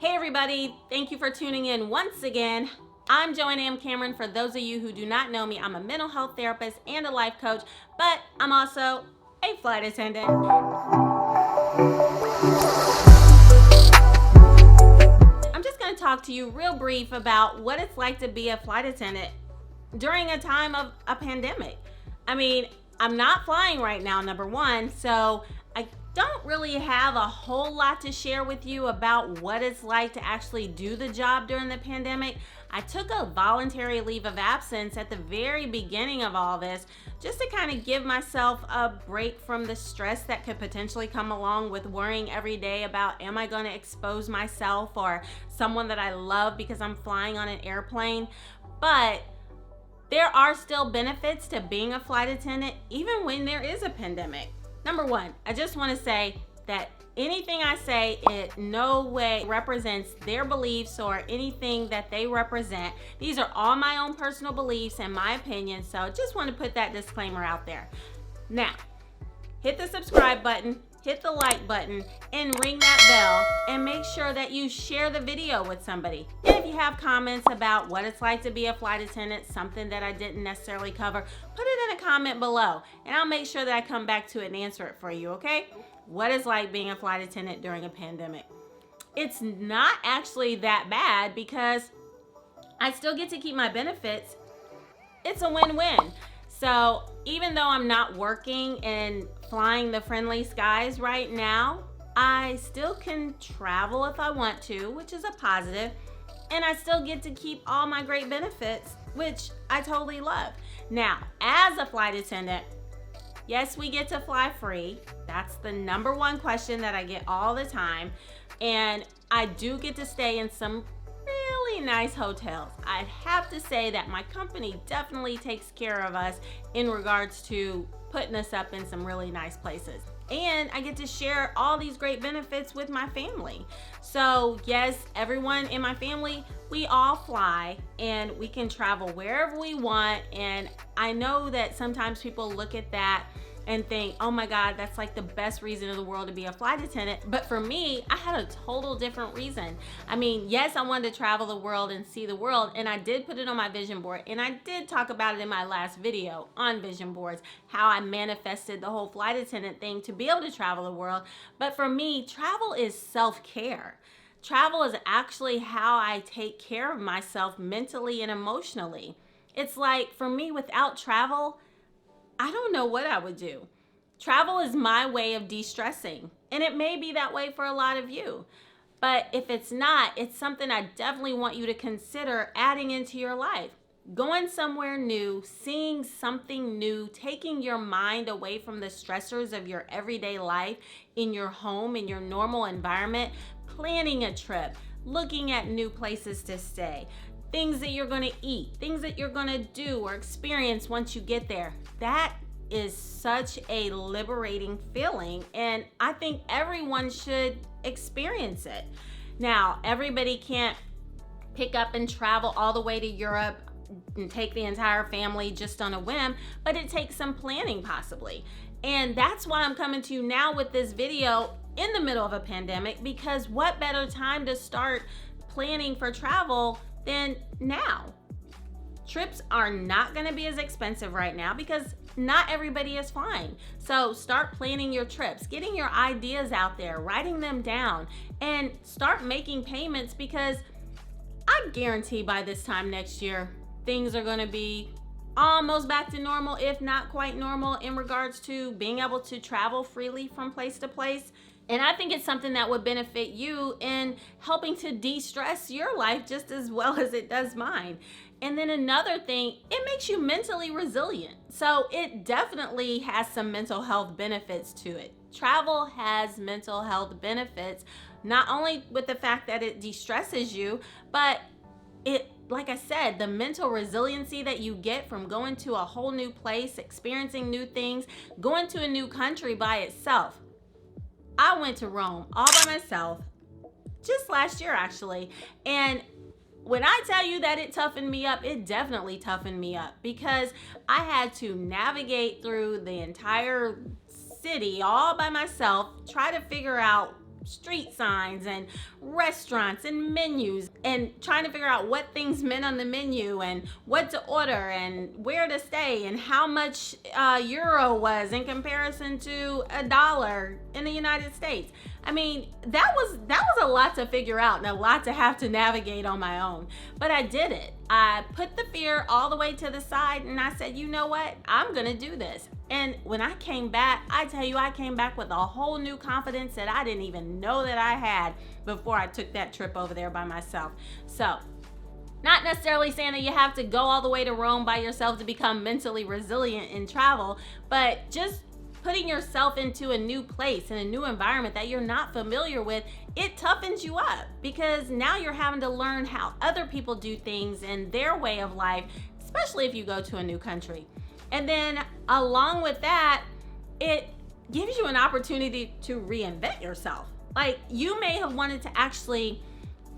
Hey everybody, thank you for tuning in once again. I'm Joanne M. Cameron. For those of you who do not know me, I'm a mental health therapist and a life coach, but I'm also a flight attendant. I'm just going to talk to you real brief about what it's like to be a flight attendant during a time of a pandemic. I mean, I'm not flying right now, number one, so I don't really have a whole lot to share with you about what it's like to actually do the job during the pandemic. I took a voluntary leave of absence at the very beginning of all this just to kind of give myself a break from the stress that could potentially come along with worrying every day about, am I going to expose myself or someone that I love because I'm flying on an airplane? But there are still benefits to being a flight attendant even when there is a pandemic. Number one, I just want to say that anything I say in no way represents their beliefs or anything that they represent. These are all my own personal beliefs and my opinions, so I just want to put that disclaimer out there. Now, hit the subscribe button, hit the like button, and ring that bell, and make sure that you share the video with somebody. And if you have comments about what it's like to be a flight attendant, something that I didn't necessarily cover, put it in a comment below, and I'll make sure that I come back to it and answer it for you, okay? What it's like being a flight attendant during a pandemic. It's not actually that bad because I still get to keep my benefits. It's a win-win. So even though I'm not working and flying the friendly skies right now, I still can travel if I want to, which is a positive, and I still get to keep all my great benefits, which I totally love. Now, as a flight attendant, yes, we get to fly free. That's the number one question that I get all the time, and I do get to stay in some really nice hotels. I'd have to say that my company definitely takes care of us in regards to putting us up in some really nice places. And I get to share all these great benefits with my family. So yes, everyone in my family, we all fly and we can travel wherever we want. And I know that sometimes people look at that and think, oh my God, that's like the best reason in the world to be a flight attendant. But for me, I had a total different reason. I mean, yes, I wanted to travel the world and see the world, and I did put it on my vision board, and I did talk about it in my last video on vision boards, how I manifested the whole flight attendant thing to be able to travel the world. But for me, travel is self-care. Travel is actually how I take care of myself mentally and emotionally. It's like, for me, without travel, I don't know what I would do. Travel is my way of de-stressing, and it may be that way for a lot of you. But if it's not, it's something I definitely want you to consider adding into your life. Going somewhere new, seeing something new, taking your mind away from the stressors of your everyday life in your home, in your normal environment, planning a trip, looking at new places to stay, things that you're going to eat, things that you're going to do or experience once you get there. That is such a liberating feeling, and I think everyone should experience it. Now, everybody can't pick up and travel all the way to Europe and take the entire family just on a whim, but it takes some planning possibly. And that's why I'm coming to you now with this video in the middle of a pandemic, because what better time to start planning for travel than now? Trips are not going to be as expensive right now because not everybody is flying. So start planning your trips, getting your ideas out there, writing them down, and start making payments, because I guarantee by this time next year, things are going to be almost back to normal, if not quite normal, in regards to being able to travel freely from place to place. And I think it's something that would benefit you in helping to de-stress your life just as well as it does mine. And then another thing, it makes you mentally resilient. So it definitely has some mental health benefits to it. Travel has mental health benefits, not only with the fact that it de-stresses you, but it, like I said, the mental resiliency that you get from going to a whole new place, experiencing new things, going to a new country by itself. I went to Rome all by myself just last year actually, and when I tell you that it toughened me up, it definitely toughened me up, because I had to navigate through the entire city all by myself, try to figure out street signs and restaurants and menus and trying to figure out what things meant on the menu and what to order and where to stay and how much euro was in comparison to a dollar in the United States. I mean, that was a lot to figure out and a lot to have to navigate on my own. But I did it. I put the fear all the way to the side and I said, you know what? I'm gonna do this. And when I came back, I tell you, I came back with a whole new confidence that I didn't even know that I had before I took that trip over there by myself. So, not necessarily saying that you have to go all the way to Rome by yourself to become mentally resilient in travel, but just putting yourself into a new place and a new environment that you're not familiar with, it toughens you up because now you're having to learn how other people do things and their way of life, especially if you go to a new country. And then along with that, it gives you an opportunity to reinvent yourself. Like, you may have wanted to actually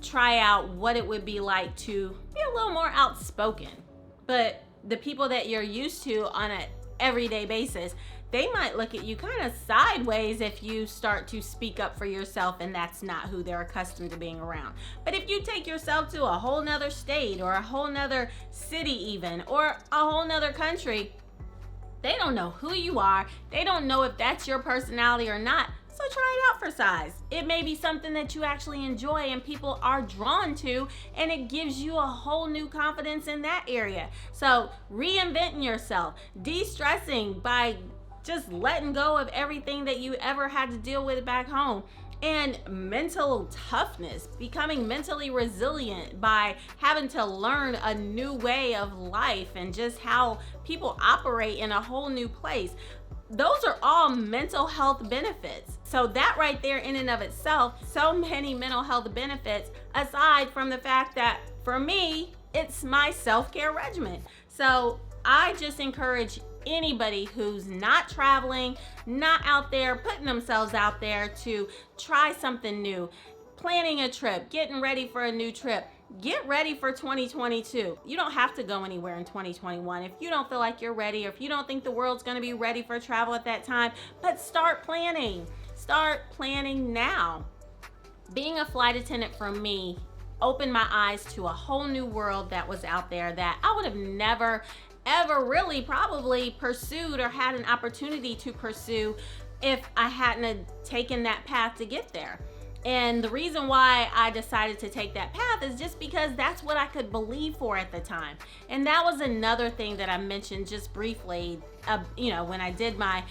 try out what it would be like to be a little more outspoken, but the people that you're used to on an everyday basis, they might look at you kind of sideways if you start to speak up for yourself, and that's not who they're accustomed to being around. But if you take yourself to a whole nother state or a whole nother city even, or a whole nother country, they don't know who you are. They don't know if that's your personality or not. So try it out for size. It may be something that you actually enjoy and people are drawn to, and it gives you a whole new confidence in that area. So reinventing yourself, de-stressing by just letting go of everything that you ever had to deal with back home, and mental toughness, becoming mentally resilient by having to learn a new way of life and just how people operate in a whole new place. Those are all mental health benefits. So that right there in and of itself, so many mental health benefits, aside from the fact that for me, it's my self-care regimen. So I just encourage anybody who's not traveling, not out there putting themselves out there to try something new, planning a trip, getting ready for a new trip. Get ready for 2022. You don't have to go anywhere in 2021 if you don't feel like you're ready, or if you don't think the world's going to be ready for travel at that time. But start planning. Start planning now. Being a flight attendant for me opened my eyes to a whole new world that was out there that I would have never ever really probably pursued or had an opportunity to pursue if I hadn't taken that path to get there. And the reason why I decided to take that path is just because that's what I could believe for at the time. And that was another thing that I mentioned just briefly, when I did my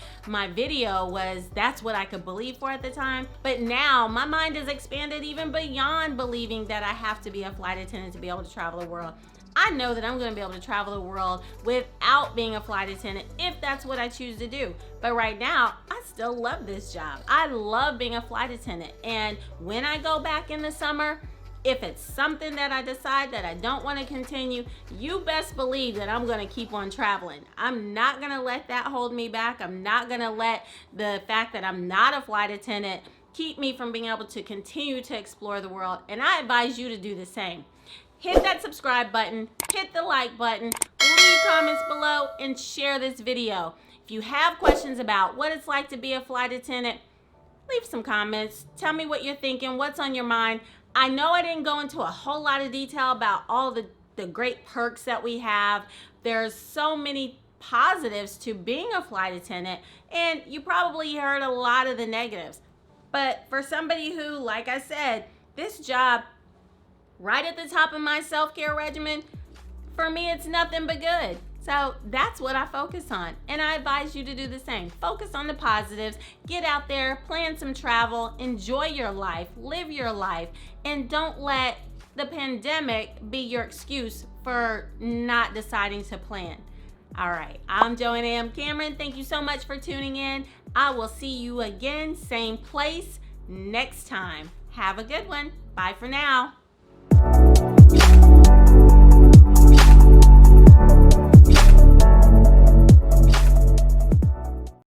video, was that's what I could believe for at the time. But now my mind is expanded even beyond believing that I have to be a flight attendant to be able to travel the world. I know that I'm going to be able to travel the world without being a flight attendant if that's what I choose to do. But right now, I still love this job. I love being a flight attendant. And when I go back in the summer, if it's something that I decide that I don't want to continue, you best believe that I'm going to keep on traveling. I'm not going to let that hold me back. I'm not going to let the fact that I'm not a flight attendant keep me from being able to continue to explore the world. And I advise you to do the same. Hit that subscribe button, hit the like button, leave comments below, and share this video. If you have questions about what it's like to be a flight attendant, leave some comments. Tell me what you're thinking, what's on your mind. I know I didn't go into a whole lot of detail about all the great perks that we have. There's so many positives to being a flight attendant, and you probably heard a lot of the negatives. But for somebody who, like I said, this job right at the top of my self-care regimen, for me, it's nothing but good. So that's what I focus on. And I advise you to do the same. Focus on the positives, get out there, plan some travel, enjoy your life, live your life, and don't let the pandemic be your excuse for not deciding to plan. All right, I'm Joanna M. Cameron. Thank you so much for tuning in. I will see you again, same place, next time. Have a good one. Bye for now.